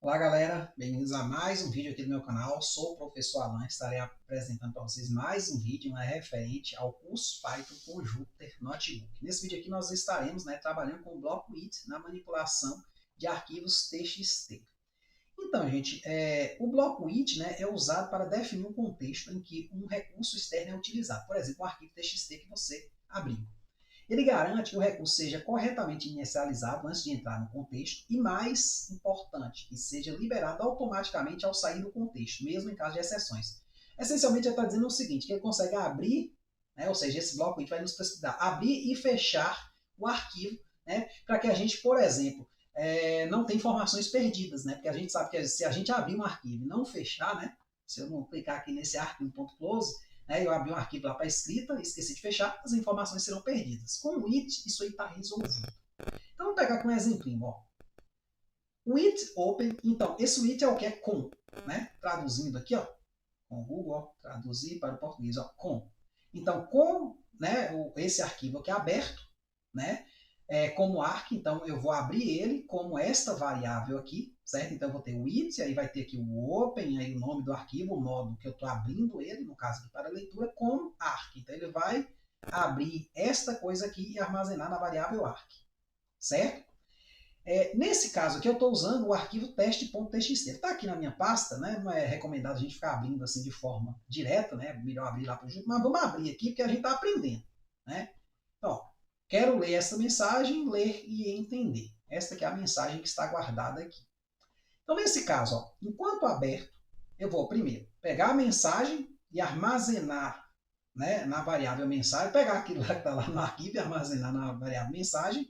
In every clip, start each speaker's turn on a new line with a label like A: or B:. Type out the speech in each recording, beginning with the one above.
A: Olá galera, bem-vindos a mais um vídeo aqui do meu canal. Sou o professor Alan, estarei apresentando para vocês mais um vídeo referente ao curso Python com Jupyter Notebook. Nesse vídeo aqui nós estaremos trabalhando com o bloco it na manipulação de arquivos TXT. Então, gente, o bloco it é usado para definir um contexto em que um recurso externo é utilizado. Por exemplo, um arquivo TXT que você abriu. Ele garante que o recurso seja corretamente inicializado antes de entrar no contexto e, mais importante, que seja liberado automaticamente ao sair do contexto, mesmo em caso de exceções. Essencialmente, ele está dizendo o seguinte, que ele consegue abrir, ou seja, esse bloco vai nos possibilitar abrir e fechar o arquivo, para que a gente, por exemplo, não tenha informações perdidas, porque a gente sabe que se a gente abrir um arquivo e não fechar, se eu não clicar aqui nesse arquivo.close, eu abri um arquivo lá para escrita, esqueci de fechar, as informações serão perdidas. Com o it, isso aí está resolvido. Então, vamos pegar aqui um exemplinho. Ó. O it open, então, esse it é o que? É com. Traduzindo aqui, ó, com o Google, ó, traduzir para o português, ó, com. Então, com esse arquivo aqui aberto, como arc, então eu vou abrir ele como esta variável aqui, certo? Então eu vou ter o it, aí vai ter aqui o open, aí o nome do arquivo, o modo que eu estou abrindo ele, no caso aqui para leitura, como arc. Então ele vai abrir esta coisa aqui e armazenar na variável arc, certo? Nesse caso aqui eu estou usando o arquivo teste.txt. Está aqui na minha pasta, não é recomendado a gente ficar abrindo assim de forma direta, melhor abrir lá para o junto, mas vamos abrir aqui porque a gente está aprendendo. Então, quero ler essa mensagem, ler e entender. Esta que é a mensagem que está guardada aqui. Então, nesse caso, ó, enquanto aberto, eu vou primeiro pegar a mensagem e armazenar na variável mensagem, pegar aquilo que está lá no arquivo e armazenar na variável mensagem,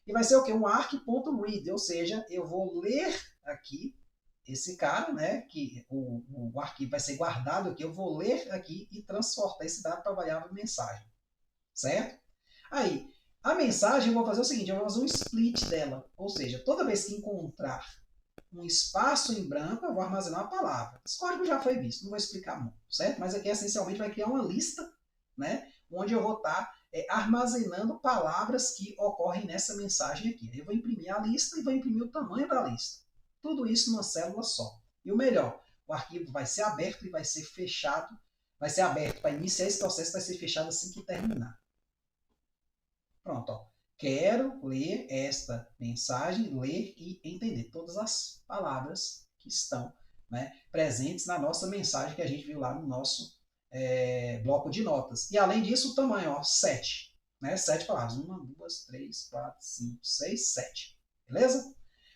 A: e vai ser o quê? Um arc.read, ou seja, eu vou ler aqui esse cara, que o arquivo vai ser guardado aqui, eu vou ler aqui e transportar esse dado para a variável mensagem, certo? Aí, a mensagem eu vou fazer o seguinte, eu vou fazer um split dela, ou seja, toda vez que encontrar um espaço em branco, eu vou armazenar uma palavra. Esse código já foi visto, não vou explicar muito, certo? Mas aqui essencialmente vai criar uma lista, onde eu vou estar armazenando palavras que ocorrem nessa mensagem aqui. Eu vou imprimir a lista e vou imprimir o tamanho da lista. Tudo isso numa célula só. E o melhor, o arquivo vai ser aberto e vai ser fechado, vai ser aberto para iniciar esse processo, vai ser fechado assim que terminar. Pronto, ó. Quero ler esta mensagem, ler e entender todas as palavras que estão presentes na nossa mensagem que a gente viu lá no nosso bloco de notas. E além disso, o tamanho, ó, 7. 7 palavras. 1, 2, 3, 4, 5, 6, 7. Beleza?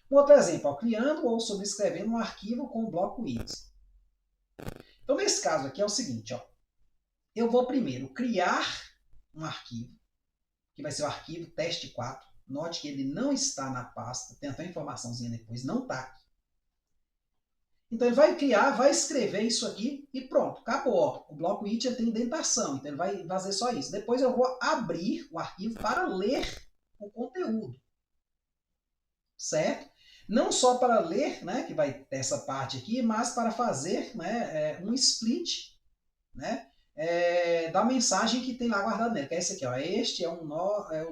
A: Um outro exemplo, ó, criando ou subscrevendo um arquivo com o bloco it. Então, nesse caso aqui é o seguinte, ó, eu vou primeiro criar um arquivo, que vai ser o arquivo teste4. Note que ele não está na pasta, tem até uma informaçãozinha depois, não está aqui. Então ele vai criar, vai escrever isso aqui e pronto, acabou. Ó. O bloco it tem indentação, então ele vai fazer só isso. Depois eu vou abrir o arquivo para ler o conteúdo, certo? Não só para ler, que vai ter essa parte aqui, mas para fazer um split, da mensagem que tem lá guardado nele, que é esse aqui, ó. Este é o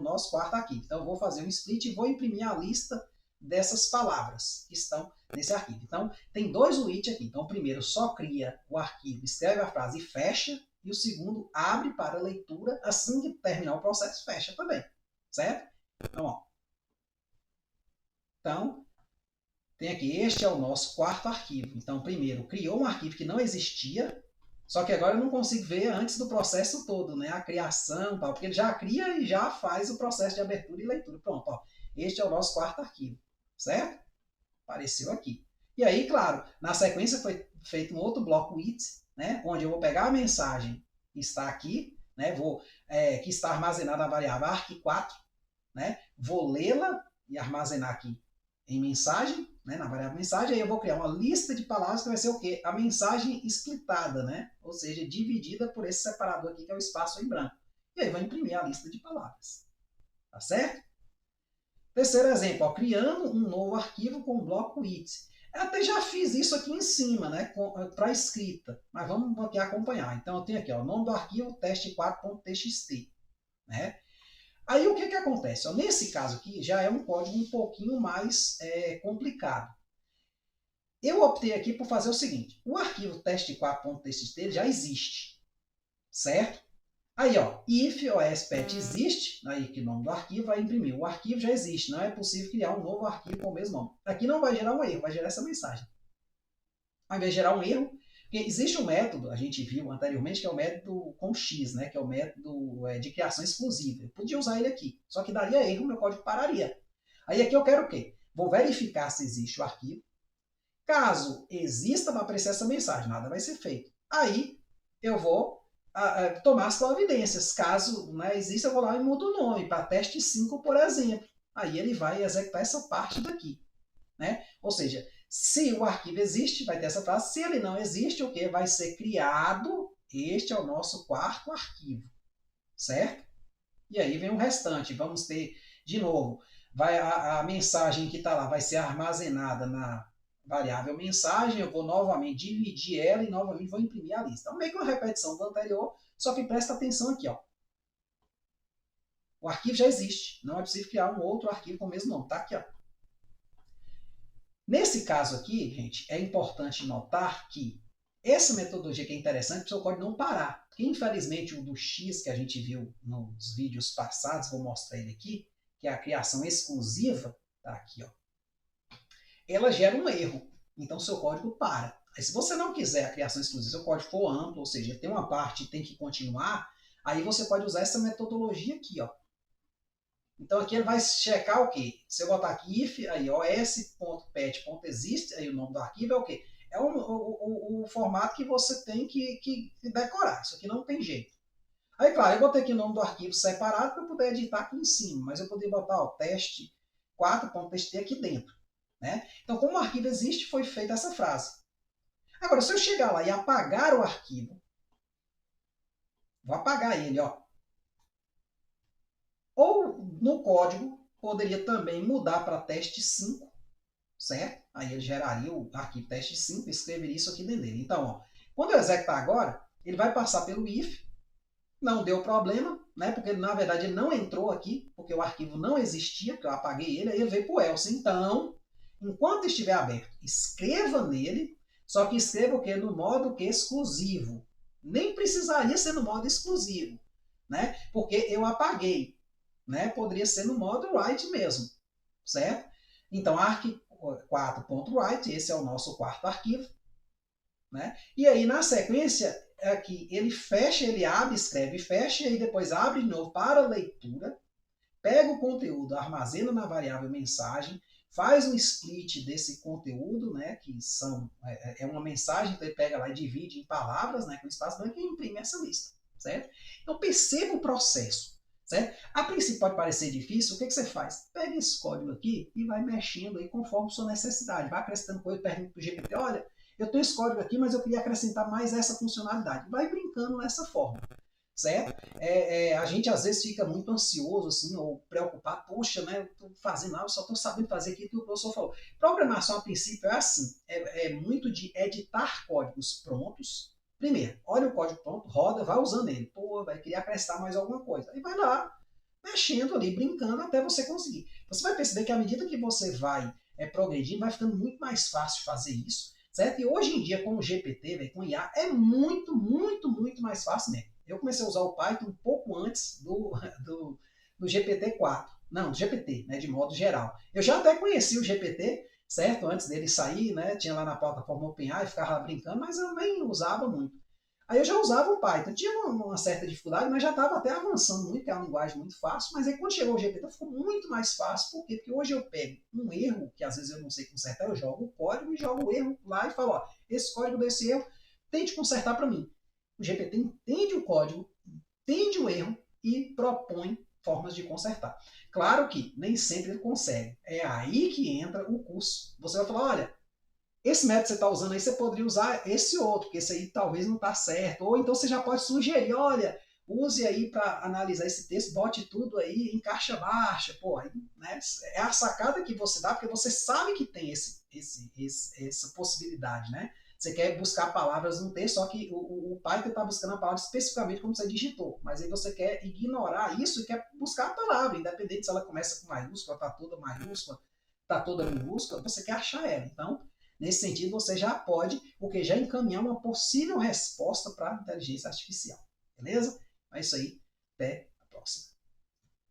A: nosso quarto arquivo. Então eu vou fazer um split e vou imprimir a lista dessas palavras que estão nesse arquivo. Então tem dois it aqui. Então o primeiro só cria o arquivo, escreve a frase e fecha, e o segundo abre para leitura, assim que terminar o processo, fecha também, certo? Então, ó. Então, tem aqui, este é o nosso quarto arquivo. Então, primeiro, criou um arquivo que não existia, só que agora eu não consigo ver antes do processo todo, a criação, tal, porque ele já cria e já faz o processo de abertura e leitura. Pronto, ó, este é o nosso quarto arquivo, certo? Apareceu aqui. E aí, claro, na sequência foi feito um outro bloco it, onde eu vou pegar a mensagem que está aqui, que está armazenada na variável arq4, vou lê-la e armazenar aqui em mensagem, na variável mensagem, aí eu vou criar uma lista de palavras que vai ser o quê? A mensagem splitada, ou seja, dividida por esse separador aqui, que é o espaço em branco. E aí vai imprimir a lista de palavras. Tá certo? Terceiro exemplo, ó, criando um novo arquivo com o bloco it. Eu até já fiz isso aqui em cima, para escrita, mas vamos aqui acompanhar. Então eu tenho aqui, ó, o nome do arquivo teste4.txt, Aí o que acontece? Ó, nesse caso aqui já é um código um pouquinho mais complicado. Eu optei aqui por fazer o seguinte, o arquivo teste4.txt ele já existe, certo? Aí, ó, if ospet existe, aí que o nome do arquivo vai imprimir. O arquivo já existe, não é possível criar um novo arquivo com o mesmo nome. Aqui não vai gerar um erro, vai gerar essa mensagem. Ao invés de gerar um erro, porque existe um método, a gente viu anteriormente, que é o método com X, né, que é o método de criação exclusiva. Eu podia usar ele aqui, só que daria erro, meu código pararia. Aí aqui eu quero o quê? Vou verificar se existe o arquivo. Caso exista, vai aparecer essa mensagem, nada vai ser feito. Aí eu vou tomar as providências. Caso exista, eu vou lá e mudo o nome para teste 5, por exemplo. Aí ele vai executar essa parte daqui. Né? Ou seja, se o arquivo existe, vai ter essa frase. Se ele não existe, o que? Vai ser criado. Este é o nosso quarto arquivo. Certo? E aí vem o restante. Vamos ter, de novo, a mensagem que está lá vai ser armazenada na variável mensagem. Eu vou novamente dividir ela e novamente vou imprimir a lista. Então, meio que uma repetição do anterior, só que presta atenção aqui. Ó. O arquivo já existe. Não é possível criar um outro arquivo com o mesmo nome. Está aqui. Ó. Nesse caso aqui, gente, é importante notar que essa metodologia que é interessante, o seu código não parar. Porque, infelizmente, o do X que a gente viu nos vídeos passados, vou mostrar ele aqui, que é a criação exclusiva, tá aqui, ó, ela gera um erro. Então, seu código para. Aí, se você não quiser a criação exclusiva, seu código for amplo, ou seja, tem uma parte e tem que continuar, aí você pode usar essa metodologia aqui, ó. Então aqui ele vai checar o quê? Se eu botar aqui if, aí os.pet.exist, aí o nome do arquivo é o quê? É o formato que você tem que decorar. Isso aqui não tem jeito. Aí, claro, eu botei aqui o nome do arquivo separado para eu poder editar aqui em cima, mas eu poderia botar o teste4.txt aqui dentro. Né? Então, como o arquivo existe, foi feita essa frase. Agora, se eu chegar lá e apagar o arquivo, vou apagar ele, ó. Ou no código, poderia também mudar para teste 5, certo? Aí ele geraria o arquivo teste 5 e escreveria isso aqui dentro dele. Então, ó, quando eu executar agora, ele vai passar pelo if, não deu problema, né? Porque na verdade ele não entrou aqui, porque o arquivo não existia, porque eu apaguei ele, aí ele veio para o else. Então, enquanto estiver aberto, escreva nele, só que escreva o quê? No modo que exclusivo. Nem precisaria ser no modo exclusivo, né? Porque eu apaguei. Né? Poderia ser no modo write mesmo, certo? Então, arq4.write, esse é o nosso quarto arquivo, né? E aí, na sequência, aqui ele fecha, ele abre, escreve, fecha, e depois abre de novo para leitura, pega o conteúdo, armazena na variável mensagem, faz um split desse conteúdo, né, que é uma mensagem, então ele pega lá e divide em palavras, né, com espaço branco e imprime essa lista, certo? Então, perceba o processo. Certo? A princípio pode parecer difícil, o que você faz? Pega esse código aqui e vai mexendo aí conforme sua necessidade. Vai acrescentando coisa, pergunta para o GPT, olha, eu tenho esse código aqui, mas eu queria acrescentar mais essa funcionalidade. Vai brincando nessa forma, certo? A gente às vezes fica muito ansioso, assim, ou preocupado, poxa, né, eu estou fazendo nada, só estou sabendo fazer aquilo que o professor falou. Programação, a princípio, é assim, é muito de editar códigos prontos. Primeiro, olha o código pronto, roda, vai usando ele. Pô, vai querer acrescentar mais alguma coisa. Aí vai lá, mexendo ali, brincando até você conseguir. Você vai perceber que à medida que você vai progredindo, vai ficando muito mais fácil fazer isso, certo? E hoje em dia, com o GPT, com o IA, é muito, muito, muito mais fácil mesmo. Eu comecei a usar o Python um pouco antes do GPT-4. Não, do GPT, né, de modo geral. Eu já até conheci o GPT, certo? Antes dele sair, né? Tinha lá na plataforma OpenAI, ficava lá brincando, mas eu nem usava muito. Aí eu já usava o Python, tinha uma certa dificuldade, mas já estava até avançando muito, que é uma linguagem muito fácil, mas aí quando chegou o GPT ficou muito mais fácil, por quê? Porque hoje eu pego um erro, que às vezes eu não sei consertar, eu jogo o código e jogo o erro lá e falo, ó, esse código desse erro, tente consertar para mim. O GPT entende o código, entende o erro e propõe formas de consertar. Claro que nem sempre ele consegue. É aí que entra o curso. Você vai falar, olha, esse método que você está usando aí, você poderia usar esse outro, porque esse aí talvez não está certo. Ou então você já pode sugerir, olha, use aí para analisar esse texto, bote tudo aí em caixa baixa. Pô, né? É a sacada que você dá, porque você sabe que tem essa possibilidade, né? Você quer buscar palavras no texto, só que o Python está buscando a palavra especificamente como você digitou. Mas aí você quer ignorar isso e quer buscar a palavra, independente se ela começa com maiúscula, está toda maiúscula, está toda minúscula, você quer achar ela. Então, Nesse sentido, você já pode, porque já encaminhar uma possível resposta para a inteligência artificial. Beleza? É isso aí. Até a próxima.